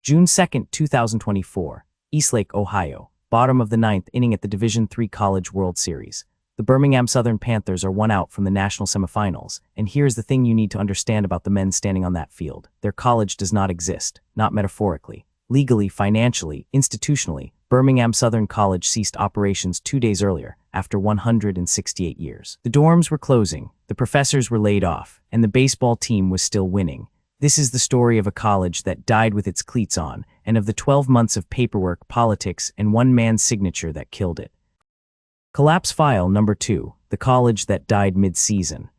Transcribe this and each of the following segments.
June 2, 2024, Eastlake, Ohio, bottom of the ninth inning at the Division III College World Series. The Birmingham-Southern Panthers are one out from the national semifinals, and here's the thing you need to understand about the men standing on that field. Their college does not exist, not metaphorically. Legally, financially, institutionally, Birmingham-Southern College ceased operations 2 days earlier, after 168 years. The dorms were closing, the professors were laid off, and the baseball team was still winning. This is the story of a college that died with its cleats on, and of the 12 months of paperwork, politics, and one man's signature that killed it. Collapse File Number 2, the college that died mid-season.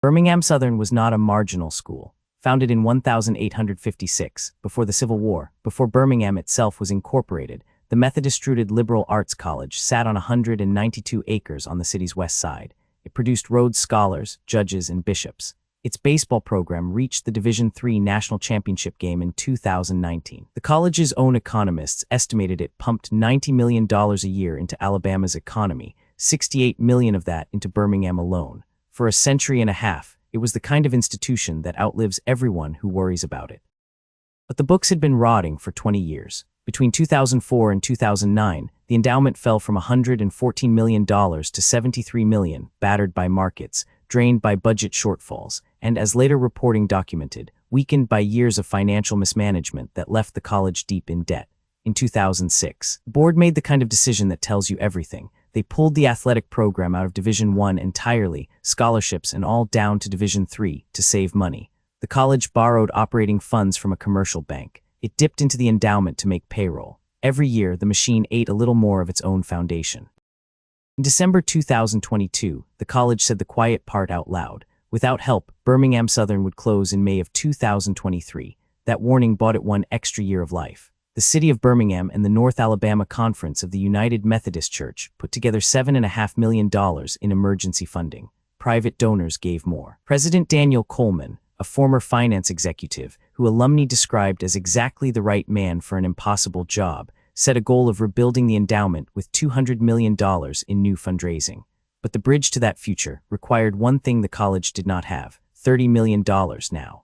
Birmingham-Southern was not a marginal school. Founded in 1856, before the Civil War, before Birmingham itself was incorporated, the Methodist-rooted liberal arts college sat on 192 acres on the city's west side. It produced Rhodes Scholars, judges, and bishops. Its baseball program reached the Division III national championship game in 2019. The college's own economists estimated it pumped $90 million a year into Alabama's economy, $68 million of that into Birmingham alone. For a century and a half, it was the kind of institution that outlives everyone who worries about it. But the books had been rotting for 20 years. Between 2004 and 2009, the endowment fell from $114 million to $73 million, battered by markets, drained by budget shortfalls, and, as later reporting documented, weakened by years of financial mismanagement that left the college deep in debt. In 2006, the board made the kind of decision that tells you everything. They pulled the athletic program out of Division I entirely, scholarships and all down to Division III, to save money. The college borrowed operating funds from a commercial bank. It dipped into the endowment to make payroll. Every year, the machine ate a little more of its own foundation. In December 2022, the college said the quiet part out loud. Without help, Birmingham-Southern would close in May of 2023. That warning bought it one extra year of life. The city of Birmingham and the North Alabama Conference of the United Methodist Church put together $7.5 million in emergency funding. Private donors gave more. President Daniel Coleman, a former finance executive who alumni described as exactly the right man for an impossible job, set a goal of rebuilding the endowment with $200 million in new fundraising. But the bridge to that future required one thing the college did not have: $30 million now.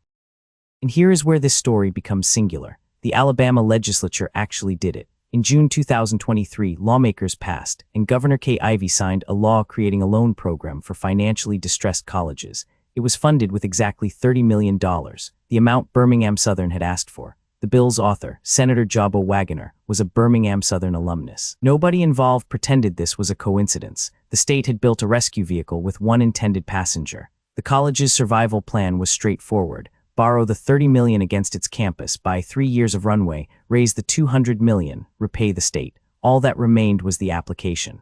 And here is where this story becomes singular. The Alabama legislature actually did it. In June 2023, lawmakers passed, and Governor Kay Ivey signed a law creating a loan program for financially distressed colleges. It was funded with exactly $30 million, the amount Birmingham-Southern had asked for. The bill's author, Senator Jabba Wagoner, was a Birmingham-Southern alumnus. Nobody involved pretended this was a coincidence. The state had built a rescue vehicle with one intended passenger. The college's survival plan was straightforward: borrow the $30 million against its campus, buy 3 years of runway, raise the $200 million, repay the state. All that remained was the application.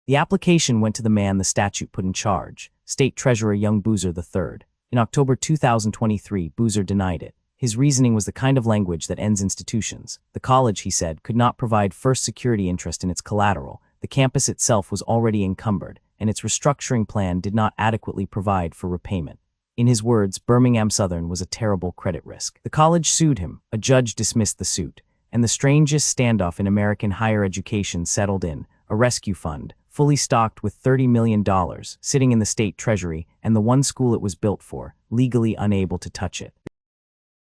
The application went to the man the statute put in charge, State Treasurer Young Boozer III. In October 2023, Boozer denied it. His reasoning was the kind of language that ends institutions. The college, he said, could not provide first security interest in its collateral. The campus itself was already encumbered, and its restructuring plan did not adequately provide for repayment. In his words, Birmingham-Southern was a terrible credit risk. The college sued him. A judge dismissed the suit, and the strangest standoff in American higher education settled in: a rescue fund, fully stocked with $30 million, sitting in the state treasury, and the one school it was built for, legally unable to touch it.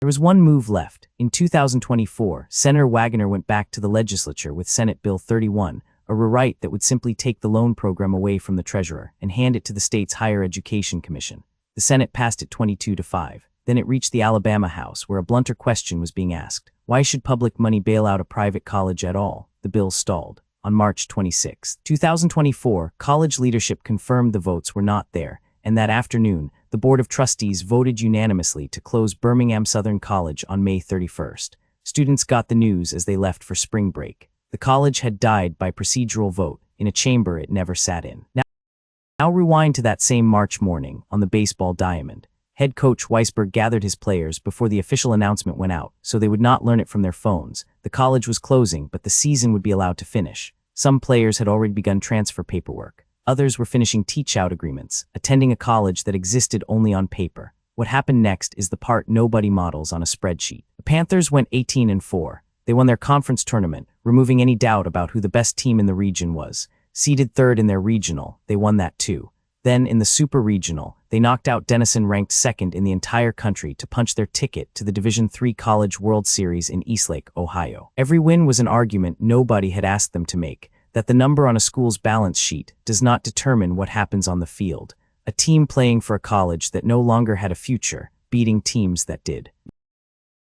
There was one move left. In 2024, Senator Wagoner went back to the legislature with Senate Bill 31, a rewrite that would simply take the loan program away from the treasurer and hand it to the state's Higher Education Commission. The Senate passed it 22-5. Then it reached the Alabama House, where a blunter question was being asked: why should public money bail out a private college at all? The bill stalled. On March 26, 2024, college leadership confirmed the votes were not there, and that afternoon, the Board of Trustees voted unanimously to close Birmingham-Southern College on May 31st. Students got the news as they left for spring break. The college had died by procedural vote, in a chamber it never sat in. Now rewind to that same March morning, on the baseball diamond. Head coach Weisberg gathered his players before the official announcement went out, so they would not learn it from their phones. The college was closing, but the season would be allowed to finish. Some players had already begun transfer paperwork. Others were finishing teach-out agreements, attending a college that existed only on paper. What happened next is the part nobody models on a spreadsheet. The Panthers went 18-4. They won their conference tournament, removing any doubt about who the best team in the region was. Seeded third in their regional, they won that too. Then, in the super regional, They knocked out Denison, ranked second in the entire country, to punch their ticket to the Division III College World Series in Eastlake, Ohio. Every win was an argument nobody had asked them to make, that the number on a school's balance sheet does not determine what happens on the field. A team playing for a college that no longer had a future, beating teams that did.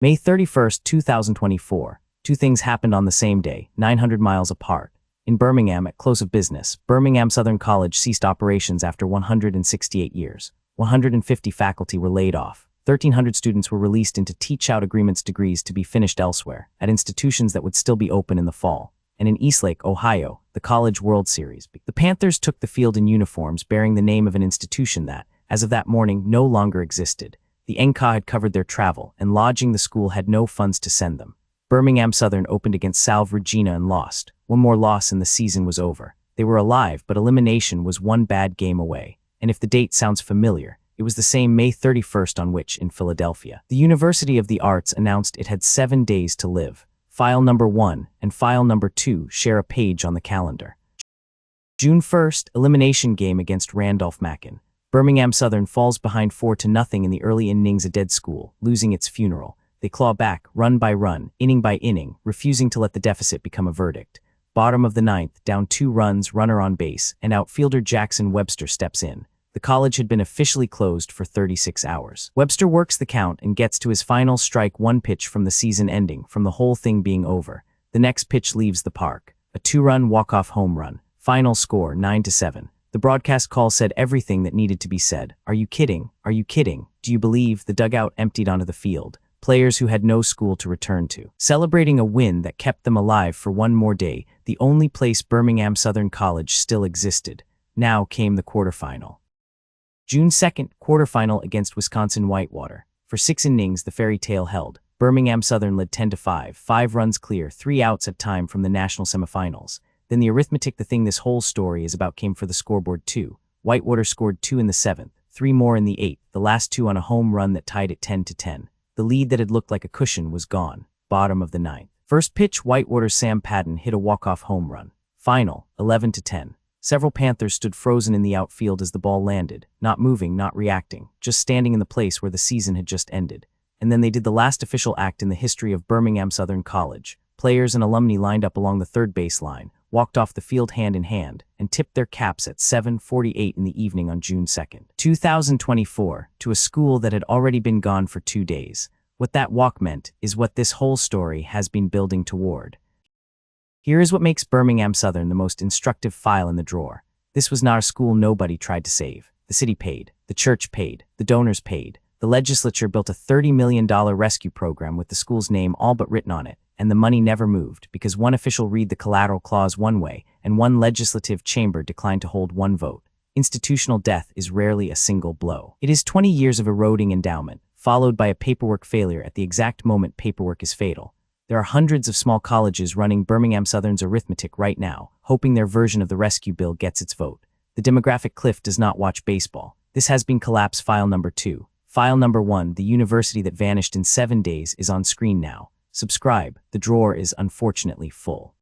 May 31st, 2024. Two things happened on the same day, 900 miles apart. In Birmingham, at close of business, Birmingham-Southern College ceased operations after 168 years. 150 faculty were laid off. 1,300 students were released into teach-out agreements degrees to be finished elsewhere, at institutions that would still be open in the fall. And in Eastlake, Ohio, the College World Series. The Panthers took the field in uniforms bearing the name of an institution that, as of that morning, no longer existed. The NCAA had covered their travel, and lodging the school had no funds to send them. Birmingham-Southern opened against Salve Regina and lost. One more loss and the season was over. They were alive, but elimination was one bad game away. And if the date sounds familiar, it was the same May 31st on which, in Philadelphia, the University of the Arts announced it had 7 days to live. File number 1 and file number 2 share a page on the calendar. June 1st, elimination game against Randolph-Macon. Birmingham-Southern falls behind 4-0 in the early innings, a dead school, losing its funeral. They claw back, run by run, inning by inning, refusing to let the deficit become a verdict. Bottom of the ninth, down 2 runs, runner on base, and outfielder Jackson Webster steps in. The college had been officially closed for 36 hours. Webster works the count and gets to his final strike, 1 pitch from the season ending, from the whole thing being over. The next pitch leaves the park. A 2-run walk-off home run. Final score, 9-7. The broadcast call said everything that needed to be said. Are you kidding? Are you kidding? Do you believe? The dugout emptied onto the field. Players who had no school to return to, celebrating a win that kept them alive for one more day, the only place Birmingham-Southern College still existed. Now came the quarterfinal. June 2nd, quarterfinal against Wisconsin-Whitewater. For 6 innings, the fairy tale held. Birmingham-Southern led 10-5, 5 runs clear, 3 outs at time from the national semifinals. Then the arithmetic, the thing this whole story is about, came for the scoreboard too. Whitewater scored 2 in the 7th, 3 more in the 8th, the last 2 on a home run that tied it 10-10. The lead that had looked like a cushion was gone. Bottom of the ninth. First pitch, Whitewater's Sam Patton hit a walk-off home run. Final, 11-10. Several Panthers stood frozen in the outfield as the ball landed, not moving, not reacting, just standing in the place where the season had just ended. And then they did the last official act in the history of Birmingham-Southern College. Players and alumni lined up along the third baseline, walked off the field hand in hand, and tipped their caps at 7:48 in the evening on June 2nd, 2024, to a school that had already been gone for 2 days. What that walk meant is what this whole story has been building toward. Here is what makes Birmingham-Southern the most instructive file in the drawer. This was not a school nobody tried to save. The city paid, the church paid, the donors paid. The legislature built a $30 million rescue program with the school's name all but written on it, and the money never moved because one official read the collateral clause one way and one legislative chamber declined to hold one vote. Institutional death is rarely a single blow. It is 20 years of eroding endowment, followed by a paperwork failure at the exact moment paperwork is fatal. There are hundreds of small colleges running Birmingham-Southern's arithmetic right now, hoping their version of the rescue bill gets its vote. The demographic cliff does not watch baseball. This has been collapse file number 2. File number 1, the university that vanished in 7 days, is on screen now. Subscribe, the drawer is unfortunately full.